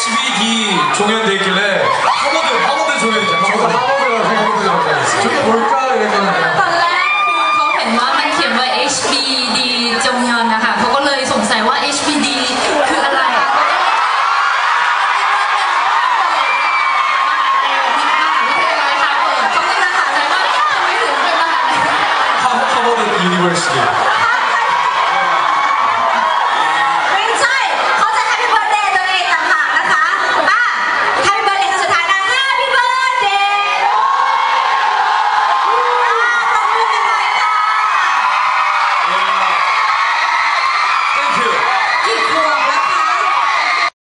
HBD 종현돼 있길래 하버드 종현이죠. 저도 하버드라고 생각했어요. 저기 뭘까 이랬거든요. ตอนแรกคือเขาเห็นว่ามันเขียนว่า HBD จงยอนนะคะเขาก็เลยสงสัยว่า HBD คืออะไร 하버드 유니버시티.